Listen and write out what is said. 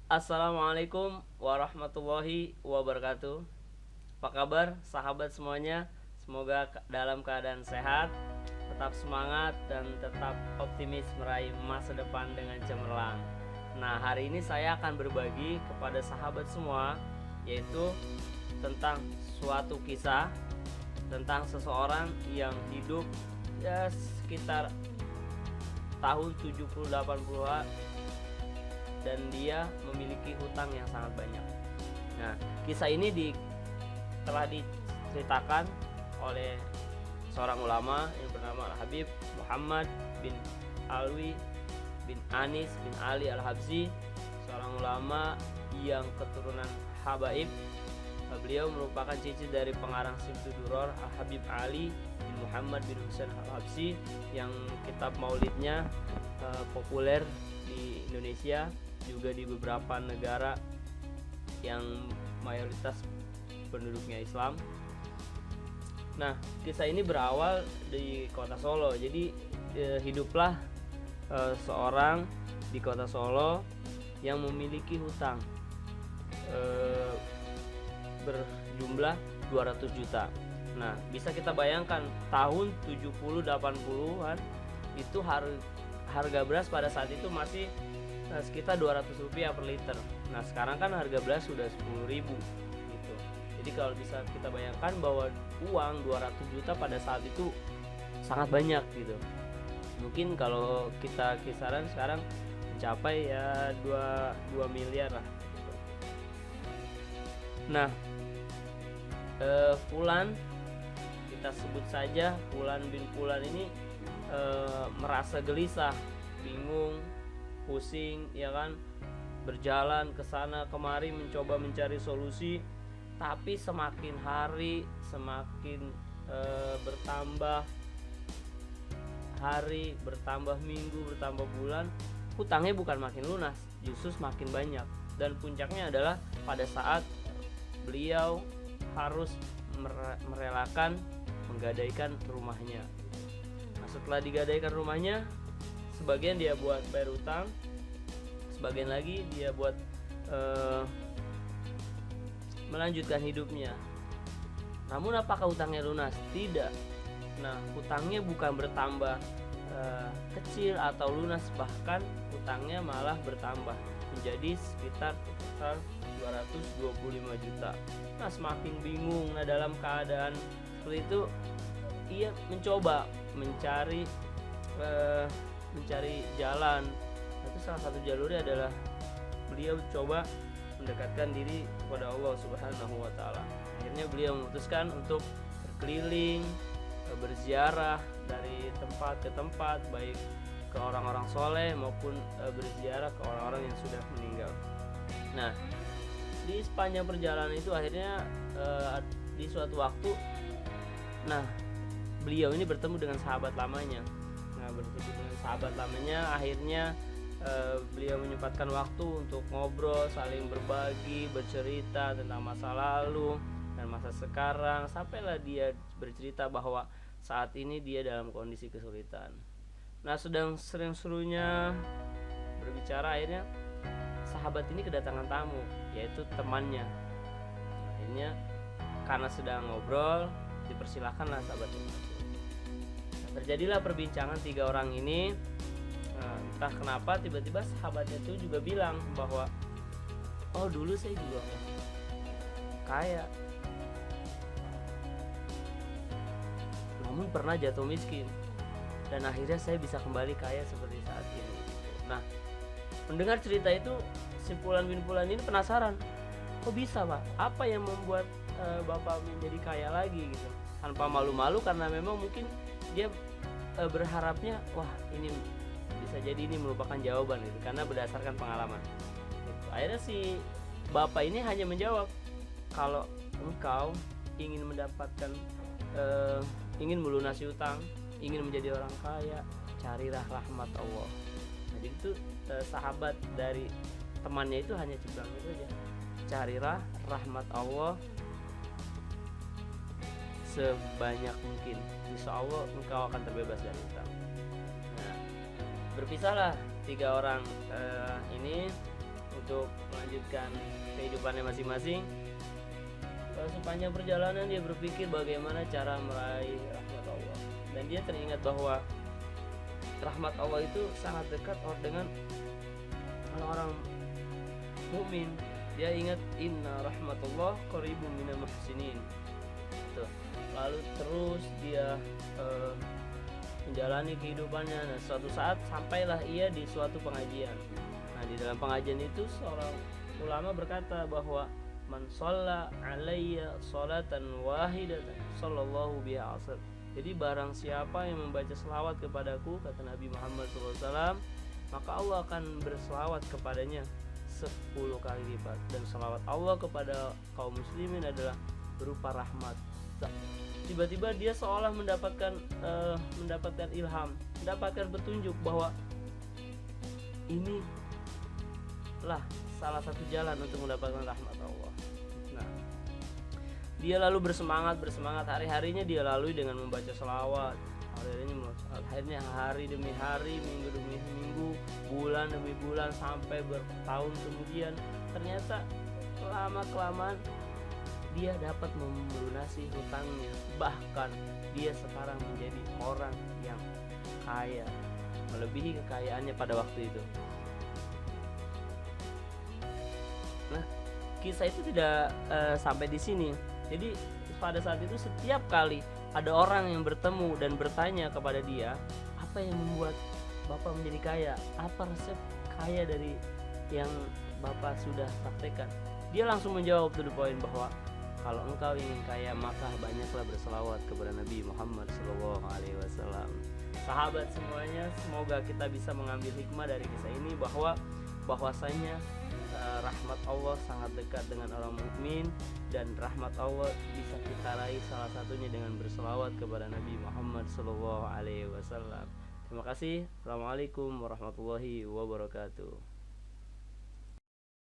Assalamualaikum warahmatullahi wabarakatuh. Apa kabar sahabat semuanya? Semoga dalam keadaan sehat, tetap semangat dan tetap optimis meraih masa depan dengan cemerlang. Nah, hari ini saya akan berbagi kepada sahabat semua yaitu tentang suatu kisah tentang seseorang yang hidup ya sekitar tahun 70-80-an dan dia memiliki hutang yang sangat banyak. Nah, kisah ini telah diceritakan oleh seorang ulama yang bernama Al-Habib Muhammad bin Alwi bin Anis bin Ali Al-Habsyi, seorang ulama yang keturunan Habaib. Beliau merupakan cici dari pengarang Simtu Duror Al-Habib Ali bin Muhammad bin Husain Al-Habsyi yang kitab maulidnya populer di Indonesia, juga di beberapa negara yang mayoritas penduduknya Islam. Nah, kisah ini berawal di kota Solo. Jadi hiduplah seorang di kota Solo yang memiliki hutang berjumlah 200 juta. Nah, bisa kita bayangkan tahun 70-80-an itu harga beras pada saat itu masih sekitar 200 rupiah per liter. Nah, sekarang kan harga beras sudah 10.000 gitu. Jadi kalau bisa kita bayangkan bahwa uang 200 juta pada saat itu sangat banyak gitu. Mungkin kalau kita kisaran sekarang mencapai ya 2 miliar lah gitu. Nah, Fulan, kita sebut saja Fulan bin Fulan ini merasa gelisah, bingung, pusing, ya kan, berjalan ke sana kemari mencoba mencari solusi, tapi semakin hari semakin bertambah hari, bertambah minggu, bertambah bulan, hutangnya bukan makin lunas, justru semakin banyak. Dan puncaknya adalah pada saat beliau harus merelakan menggadaikan rumahnya. Nah, setelah digadaikan rumahnya, sebagian dia buat bayar utang, sebagian lagi dia buat melanjutkan hidupnya. Namun apakah hutangnya lunas? Tidak. Nah, hutangnya bukan bertambah kecil atau lunas, bahkan hutangnya malah bertambah menjadi sekitar 225 juta. Nah, semakin bingung. Nah, dalam keadaan seperti itu ia mencoba mencari jalan. Itu salah satu jalurnya adalah beliau coba mendekatkan diri kepada Allah Subhanahu wa taala. Akhirnya beliau memutuskan untuk berkeliling, berziarah dari tempat ke tempat, baik ke orang-orang soleh maupun berziarah ke orang-orang yang sudah meninggal. Nah, di sepanjang perjalanan itu akhirnya di suatu waktu, nah, beliau ini bertemu dengan sahabat lamanya. Akhirnya beliau menyempatkan waktu untuk ngobrol, saling berbagi, bercerita tentang masa lalu dan masa sekarang, sampailah dia bercerita bahwa saat ini dia dalam kondisi kesulitan. Nah, sedang seru-serunya berbicara, akhirnya sahabat ini kedatangan tamu, yaitu temannya. Akhirnya karena sedang ngobrol, dipersilahkanlah sahabat ini. Terjadilah perbincangan tiga orang ini. Entah kenapa tiba-tiba sahabatnya itu juga bilang bahwa, oh, dulu saya juga kaya, namun pernah jatuh miskin, dan akhirnya saya bisa kembali kaya seperti saat ini. Nah, mendengar cerita itu, si Fulan bin Fulan ini penasaran, kok bisa, Pak? Apa yang membuat Bapak menjadi kaya lagi gitu? Tanpa malu-malu, karena memang mungkin dia berharapnya, wah, ini bisa jadi ini merupakan jawaban gitu, karena berdasarkan pengalaman gitu. Akhirnya si bapak ini hanya menjawab, kalau engkau ingin mendapatkan ingin melunasi utang, ingin menjadi orang kaya, carilah rahmat Allah. Nah, jadi itu sahabat dari temannya itu hanya bilang itu aja, carilah rahmat Allah sebanyak mungkin, insya Allah engkau akan terbebas dari utang. Nah, berpisahlah tiga orang ini untuk melanjutkan kehidupannya masing-masing. Sepanjang perjalanan dia berpikir bagaimana cara meraih rahmat Allah, dan dia teringat bahwa rahmat Allah itu sangat dekat dengan orang-orang mukmin. Dia ingat inna rahmatullah qaribun minal muhsinin. Lalu terus dia menjalani kehidupannya. Nah, suatu saat sampailah ia di suatu pengajian. Nah, di dalam pengajian itu seorang ulama berkata bahwa man shalla alayya sholatan wahidatan sallallahu biha asr. Jadi barang siapa yang membaca selawat kepadaku, kata Nabi Muhammad SAW, maka Allah akan berselawat kepadanya 10 kali lipat. Dan selawat Allah kepada kaum muslimin adalah berupa rahmat. Tiba-tiba dia seolah mendapatkan ilham, mendapatkan petunjuk bahwa ini lah salah satu jalan untuk mendapatkan rahmat Allah. Nah, dia lalu bersemangat hari-harinya dia lalui dengan membaca selawat. Akhirnya hari demi hari, minggu demi minggu, bulan demi bulan, sampai bertahun kemudian ternyata lama-kelamaan dia dapat melunasi hutangnya. Bahkan dia sekarang menjadi orang yang kaya, melebihi kekayaannya pada waktu itu. Nah, kisah itu tidak sampai di sini. Jadi pada saat itu setiap kali ada orang yang bertemu dan bertanya kepada dia, apa yang membuat Bapak menjadi kaya? Apa resep kaya dari yang Bapak sudah praktekkan? Dia langsung menjawab to the point bahwa kalau engkau ingin kaya, maka banyaklah berselawat kepada Nabi Muhammad SAW. Sahabat semuanya, semoga kita bisa mengambil hikmah dari kisah ini bahwasanya rahmat Allah sangat dekat dengan orang mukmin, dan rahmat Allah bisa kita raih salah satunya dengan berselawat kepada Nabi Muhammad SAW. Terima kasih. Assalamualaikum warahmatullahi wabarakatuh.